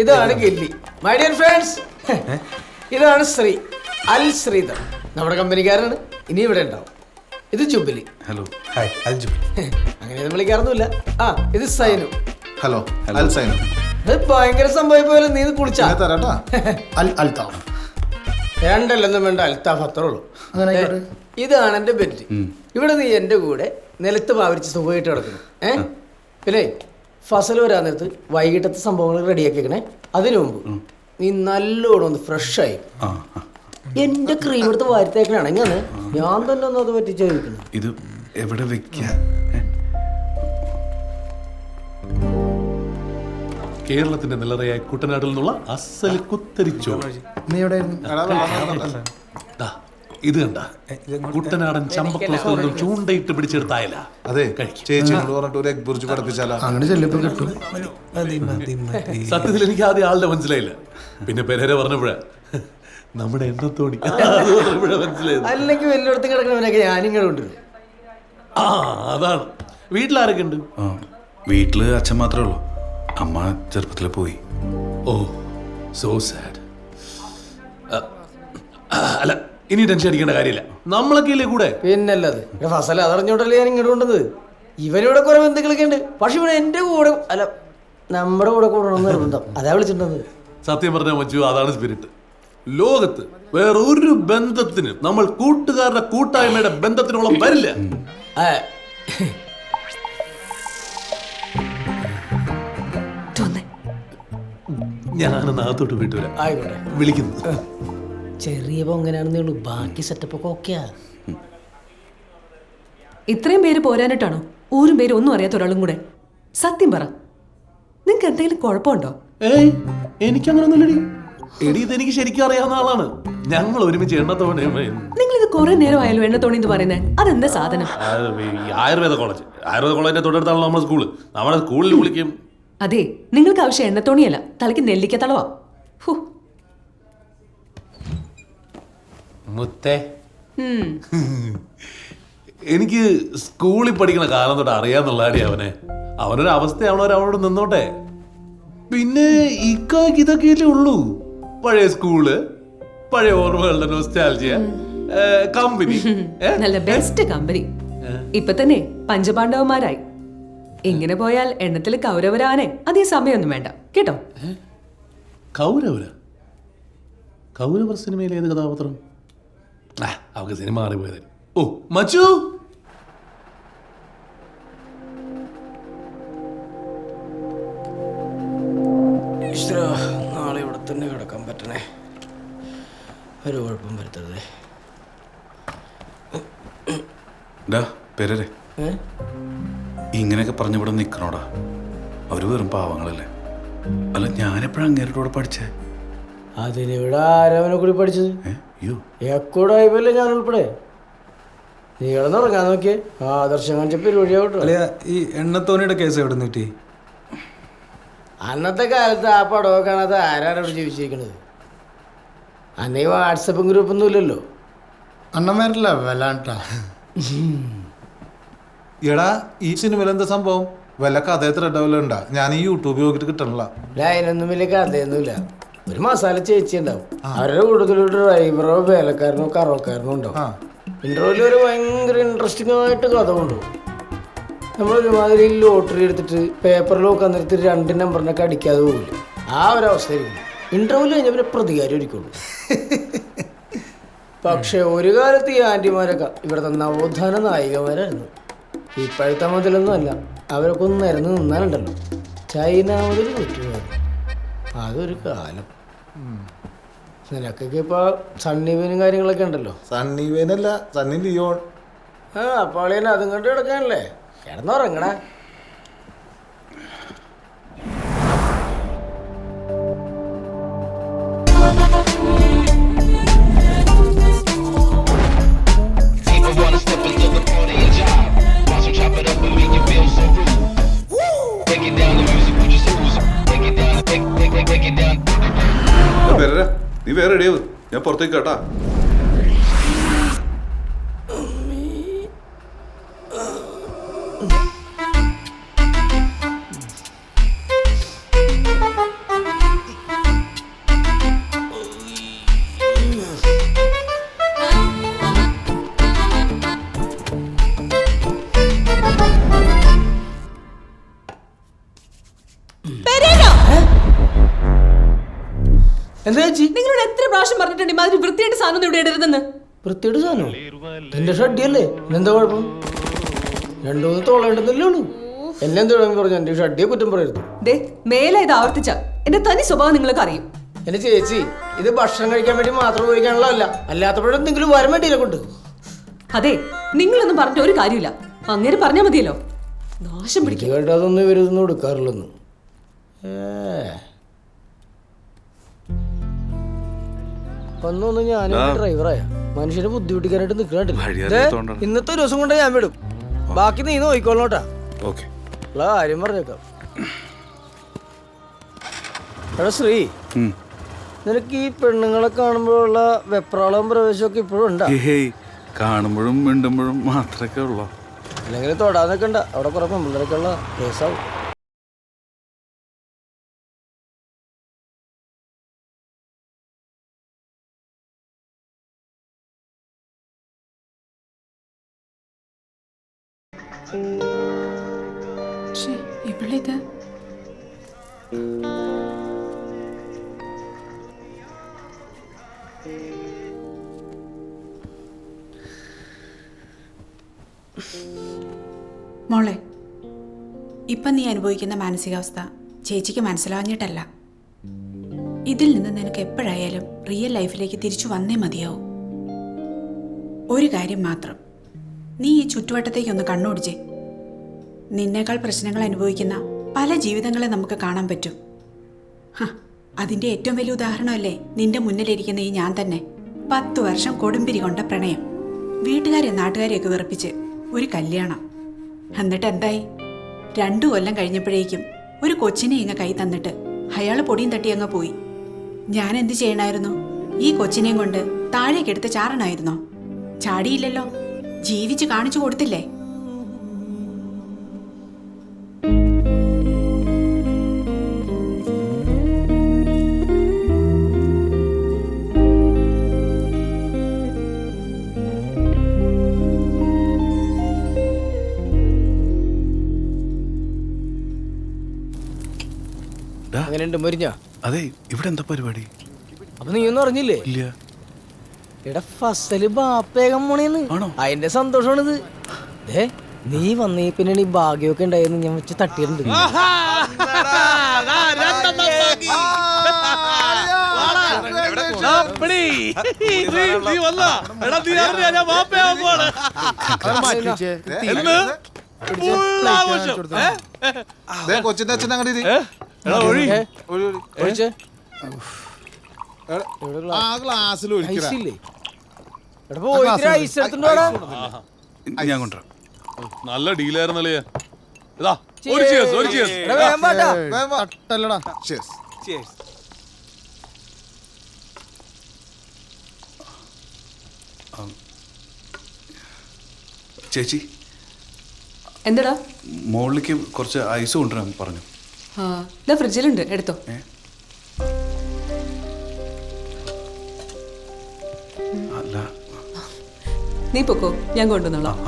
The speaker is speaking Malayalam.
ഇതാണ് ഗില്ലി. മൈ ഡിയർ ഫ്രണ്ട്സ്, ഇതാണ് ശ്രീ അൽ ശ്രീധർ, നമ്മുടെ കമ്പനിക്കാരാണ്. ഇനി ഇവിടെ ഉണ്ടാവും. ഇത് ജുബിലി. ഹലോ. ഹായ്, അൽ ജുബിലി. അങ്ങനെയൊന്നും വിളിക്കാറൊന്നുമില്ല. ആ, ഇത് സൈനു. ഹലോ, അൽ സൈനു. ഇത് ഭയങ്കര സംഭവം പോലെ. നീ ഇത് കുളിച്ചാ രണ്ടല്ലെന്നും വേണ്ട, അൽത്താഫ് അത്രേ ഉള്ളൂ. ഇതാണ് എന്റെ ബെറ്റ്. ഇവിടെ നീ എന്റെ കൂടെ നിലത്ത് പാവരിച്ച് സുഖമായിട്ട് കിടക്കുന്നു. പിന്നെ ഫസൽ വരാൻ നേരത്ത് വൈകിട്ടത്തെ സംഭവങ്ങൾ റെഡിയാക്കിക്കണേ. അതിനു മുമ്പ് നീ നല്ലോണം ഒന്ന് ഫ്രഷ് ആയി എന്റെ ക്രീം എടുത്ത് വാരിത്തേക്കണാണെങ്കിൽ ഞാൻ തന്നെ ഒന്ന് അത് പറ്റിച്ചു ചോദിക്കുന്നു. ഇത് എവിടെ വെക്കാ? കേരളത്തിന്റെ നിലറയായ കുട്ടനാട്ടിൽ നിന്നുള്ള അസൽ കുത്തരിച്ചോ. ഇത് കണ്ട കുട്ടനാടൻ ചമ്പക്കുളത്തിൽ ചൂണ്ടയിട്ട് പിടിച്ചെടുത്തായല്ല. അതെ, ചേച്ചിയോട് പറഞ്ഞിട്ട് ഒരു എഗ് ബുർജ് പഠിപ്പിച്ചാലോ? സത്യത്തിൽ എനിക്ക് ആദ്യം ആളുടെ മനസ്സിലായില്ല. പിന്നെ പെരേര പറഞ്ഞപ്പോഴാ നമ്മുടെ എണ്ണത്തോണി മനസ്സിലായത്. അല്ലെങ്കിൽ വലിയടത്തും കിടക്കണവനൊക്കെ ഞാനിങ്ങനെ കൊണ്ടുവരും. ആ, അതാണ്. വീട്ടിലാരൊക്കെ ഉണ്ട്? വീട്ടില് അച്ഛൻ മാത്രമേ ഉള്ളൂ. അമ്മ ചെറുപ്പത്തില് പോയി. ഓ, സോ സാഡ്. അല്ല, ഇനി ടെൻഷൻ അടിക്കേണ്ട കാര്യമില്ല. നമ്മളൊക്കെ ഇല്ലേ കൂടെ. പിന്നല്ലത്. ഫസൽ അതറിഞ്ഞോട്ടല്ലേ ഞാൻ ഇങ്ങോട്ട് കൊണ്ടത്. ഇവനിവിടെ കുറെ ബന്ധുക്കളൊക്കെ ഉണ്ട്. പക്ഷെ ഇവിടെ എന്റെ കൂടെ അല്ല, നമ്മുടെ കൂടെ കൂടണമെന്ന് നിർബന്ധം. അതാ വിളിച്ചിട്ടുണ്ടത്. സത്യം പറഞ്ഞാൽ മച്ചു, അതാണ് സ്പിരിറ്റ്. ലോകത്ത് വേറൊരു ബന്ധത്തിന് നമ്മൾ കൂട്ടുകാരുടെ കൂട്ടായ്മയുടെ ബന്ധത്തിനോളം വരില്ല. ഞാനൊന്ന് അകത്തോട്ട് പോയിട്ട് വരാം. ആയിക്കോട്ടെ, വിളിക്കുന്നു. ചെറിയ പൊങ്ങനാണെന്നേ ഉള്ളൂ, ബാക്കി സെറ്റപ്പ് ഒക്കെ ഓക്കെയാ. ഇത്രയും പേര് പോരാനിട്ടാണോ ഊരും പേര് ഒന്നും അറിയാത്ത ഒരാളും കൂടെ? സത്യം പറ, നിങ്ങക്ക് എന്തെങ്കിലും കുഴപ്പമുണ്ടോ? ഏയ്, എനിക്കങ്ങനൊന്നുമില്ലടി. എടി, ഇതെനിക്ക് ശരിക്കും അറിയാവുന്ന ആളാണ്. ഞങ്ങൾ ഒരുമിച്ച് എണ്ണത്തോണി. നിങ്ങൾ ഇത് കുറെ നേരം ആയാലും എണ്ണത്തോണി എന്ന് പറയുന്നത് അതെന്താ സാധനം? ആയുർവേദ കോളേജിന്റെ തൊട്ടടുത്താണല്ലോ നമ്മുടെ സ്കൂള്. നമ്മുടെ സ്കൂളിൽ വിളിക്കും. അതെ, നിങ്ങൾക്ക് ആവശ്യം എണ്ണത്തോണിയല്ല, തലയ്ക്ക് നെല്ലിക്ക തളവാ. മുത്തേ, എനിക്ക് സ്കൂളിൽ പഠിക്കുന്ന കാലം തൊട്ട് അറിയാന്നുള്ളാടി അവനെ. അവനൊരു അവസ്ഥയാവണവർ അവനോട് നിന്നോട്ടെ. പിന്നെ ഇക്കാക്ക് ഇതൊക്കെയല്ലേ ഉള്ളൂ. പഴയ സ്കൂള്, പഴയ ഓർമ്മകളുടെ നൊസ്റ്റാൾജിയ, കമ്പനി. നല്ല ബെസ്റ്റ് കമ്പനി. ഇപ്പൊ തന്നെ പഞ്ചപാണ്ഡവന്മാരായി. ഇങ്ങനെ പോയാൽ എണ്ണത്തിൽ കൗരവരാനെ അധികം സമയമൊന്നും വേണ്ട കേട്ടോ. കൗരവർ സിനിമയിലെ ഏത് കഥാപാത്രം? അവർക്ക് സിനിമ മാറിപ്പോയത്. ഓ, മച്ചു. നാളെ ഇവിടെ തന്നെ കിടക്കാൻ പറ്റണേ. ഒരു കുഴപ്പം വരുത്തരുതേ. പെരരെ ഇങ്ങനെയൊക്കെ പറഞ്ഞിവിടെ നിക്കണോടാ. അവര് വെറും പാവങ്ങളല്ലേ. അല്ല, ഞാനെപ്പോഴാ അങ്ങേരുടെ കൂടെ പഠിച്ചേ? അതിനിവിടെ ആരവനെ കൂടി പഠിച്ചത്? എക്കൂടായിപ്പല്ലേ ഞാൻ ഉൾപ്പെടെ. നീ കിടന്നുറങ്ങാൻ നോക്കിയേ. ആദർശം കാണിച്ച പരിപാടിയാവട്ടോ. ഈ എണ്ണത്തോണിയുടെ കേസ് എവിടെ നിന്ന് കിട്ടി? അന്നത്തെ കാലത്ത് ആ പടമൊക്കെ കാണാതെ ആരാണ് ഇവിടെ ജീവിച്ചിരിക്കണത്? അന്നേ വാട്സപ്പും ഗ്രൂപ്പൊന്നും ഇല്ലല്ലോ. അണ്ണന്മാരല്ല വല്ലാണ്ടാ. എടാ, ഈ സിനിമയിൽ എന്താ സംഭവം? വല്ല കഥ എത്ര ഉണ്ടാ? ഞാൻ ഈ യൂട്യൂബിൽ നോക്കിട്ട് കിട്ടണില്ല. അതിനൊന്നും വലിയ കഥയൊന്നുമില്ല. ഒരു മസാല ചേച്ചി ഉണ്ടാവും. അവരുടെ കൂടുതലൊരു ഡ്രൈവറോ വേലക്കാരനോ കറവക്കാരനോ ഉണ്ടാവും. ഇന്റർവ്യൂവിൽ ഒരു ഭയങ്കര ഇൻട്രസ്റ്റിംഗ് ആയിട്ട് കഥ കൊണ്ടുപോകും. നമ്മളൊരുമാതിരി ലോട്ടറി എടുത്തിട്ട് പേപ്പറിൽ നോക്കാൻ നേരത്ത് 2 നമ്പറിനൊക്കെ അടിക്കാതെ പോകില്ല. ആ ഒരു അവസ്ഥയായിരിക്കും. ഇന്റർവ്യൂവിൽ കഴിഞ്ഞാൽ പിന്നെ പ്രതികാരം ഒരിക്കുള്ളൂ. പക്ഷെ ഒരു കാലത്ത് ഈ ആൻറ്റിമാരൊക്കെ ഇവിടുത്തെ നവോത്ഥാന നായികമാരായിരുന്നു. ഇപ്പോഴത്തെ മുതലൊന്നും അല്ല. അവരൊക്കെ ഒന്ന് നിരന്ന് നിന്നാലുണ്ടല്ലോ, ചൈന മുതൽ പറ്റുമായിരുന്നു. അതൊരു കാലം. നിനക്കൊക്കെ ഇപ്പൊ സണ്ണിവേനും കാര്യങ്ങളൊക്കെ ഉണ്ടല്ലോ. സണ്ണിവേനല്ല, സണ്ണി ലിയോൺ. അപ്പോൾ അളിയനെ അതും കണ്ട് കിടക്കാനല്ലേ? കിടന്നുറങ്ങണേ. നീ വേറെ റെഡിയാവും, ഞാൻ പുറത്തേക്ക് കേട്ടാ. എന്താ ചേച്ചി നിങ്ങളോട് എത്ര പ്രാവശ്യം പറഞ്ഞിട്ടുണ്ട് ഇമാതിരി വൃത്തിയായിട്ട് സാധനം ഒന്നും ഇവിടെ ഇടരുതെന്ന്? വൃത്തിയുടെ സാധനം എന്റെ ഷഡ്ഡിയല്ലേ എന്താ കുഴപ്പം? 2-3 തോളേണ്ടെന്നല്ലേ ഉള്ളൂ. എന്നെ എന്ത് വേണമെങ്കിൽ പറഞ്ഞു, എന്റെ ഷഡ്ഡിയെ കുറ്റം പറയരുത്. ദേ മേലെ ഇത് ആവർത്തിച്ച എന്റെ തനി സ്വഭാവം നിങ്ങൾക്ക് അറിയും. എന്റെ ചേച്ചി ഇത് ഭക്ഷണം കഴിക്കാൻ വേണ്ടി മാത്രം ഉപയോഗിക്കാനുള്ളതല്ല, അല്ലാത്തപ്പോഴും എന്തെങ്കിലും വരം വേണ്ടിയില്ല കൊണ്ട്. അതെ, നിങ്ങളൊന്നും പറഞ്ഞിട്ട് ഒരു കാര്യമില്ല. അങ്ങനെ പറഞ്ഞാൽ മതിയല്ലോ. നാശം പിടിക്കും. കേട്ടോ അതൊന്നും ഇവരൊന്നും എടുക്കാറില്ലെന്ന്. ഒന്നൊന്ന് ഞാനും ഡ്രൈവറായ മനുഷ്യനെ ബുദ്ധിമുട്ടിക്കാനായിട്ട് നിൽക്കണ്ടില്ല. ഇന്നത്തെ ഒരു ദിവസം കൊണ്ട് ഞാൻ വിടും, ബാക്കി നീ നോക്കിക്കോളോട്ടാ. ഓക്കെ, ഉള്ള കാര്യം പറഞ്ഞേക്കാം. എടാ ശ്രീ, നിനക്ക് ഈ പെണ്ണുങ്ങളെ കാണുമ്പോഴുള്ള വെപ്രാളവും പ്രവേശമൊക്കെ ഇപ്പോഴും ഉണ്ടാ? കാണുമ്പോഴും മിണ്ടുമ്പോഴും മാത്രമേ ഉള്ളൂ. അല്ലെങ്കിൽ തൊടാൻ നിൽക്കണ്ട, അവിടെ കുറെ പെമ്പിള്ളേരൊക്കെ ഉള്ള കേസാവും. ഇവളിത് മോളെ, ഇപ്പം നീ അനുഭവിക്കുന്ന മാനസികാവസ്ഥ ചേച്ചിക്ക് മനസ്സിലാഞ്ഞിട്ടല്ല. ഇതിൽ നിന്ന് നിനക്ക് എപ്പോഴായാലും റിയൽ ലൈഫിലേക്ക് തിരിച്ചു വന്നേ മതിയാവും. ഒരു കാര്യം മാത്രം, നീ ഈ ചുറ്റുവട്ടത്തേക്കൊന്ന് കണ്ണോടിച്ചേ. നിന്നേക്കാൾ പ്രശ്നങ്ങൾ അനുഭവിക്കുന്ന പല ജീവിതങ്ങളെ നമുക്ക് കാണാൻ പറ്റും. അതിൻ്റെ ഏറ്റവും വലിയ ഉദാഹരണമല്ലേ നിന്റെ മുന്നിലിരിക്കുന്ന ഈ ഞാൻ തന്നെ. 10 വർഷം കൊടുമ്പിരി കൊണ്ട പ്രണയം, വീട്ടുകാരെ നാട്ടുകാരെയൊക്കെ വെറുപ്പിച്ച് ഒരു കല്യാണം. എന്നിട്ട് എന്തായി? 2 കൊല്ലം കഴിഞ്ഞപ്പോഴേക്കും ഒരു കൊച്ചിനെ ഇങ്ങ കൈ തന്നിട്ട് അയാൾ പൊടിയും തട്ടി അങ്ങ് പോയി. ഞാൻ എന്ത് ചെയ്യണമായിരുന്നു? ഈ കൊച്ചിനെയും കൊണ്ട് താഴേക്കെടുത്ത് ചാറണമായിരുന്നോ? ചാടിയില്ലല്ലോ, ജീവിച്ച് കാണിച്ചു കൊടുത്തില്ലേ? അങ്ങനെയുണ്ട് മുരിഞ്ഞ. അതെ, ഇവിടെ എന്താ പരിപാടി? അപ്പൊ നീ ഒന്നും അറിഞ്ഞില്ലേ? ഇല്ല. എടാ ഫസല് ബാപ്പേകം പോണേന്ന്. ആണോ? അതിന്റെ സന്തോഷമാണിത്. നീ വന്നേ പിന്നെ ഈ ഭാഗ്യമൊക്കെ ഉണ്ടായിരുന്നു ഞാൻ വെച്ച് തട്ടിയിട്ടുണ്ട്. കൊച്ചിന്റെ അച്ഛൻ അങ്ങനെ ഗ്ലാസ്സിൽ ഞാൻ കൊണ്ടുവരാം. നല്ല ഡീലായിരുന്നല്ലേ. ചേച്ചി, എന്താടാ? മോളിലേക്ക് കുറച്ച് ഐസ് കൊണ്ടുവരാൻ പറഞ്ഞു. ഇതാ ഫ്രിഡ്ജിലുണ്ട്, എടുത്തോ. അല്ല, നീ പൊക്കോ, ഞാൻ കൊണ്ടുവന്നോളാം.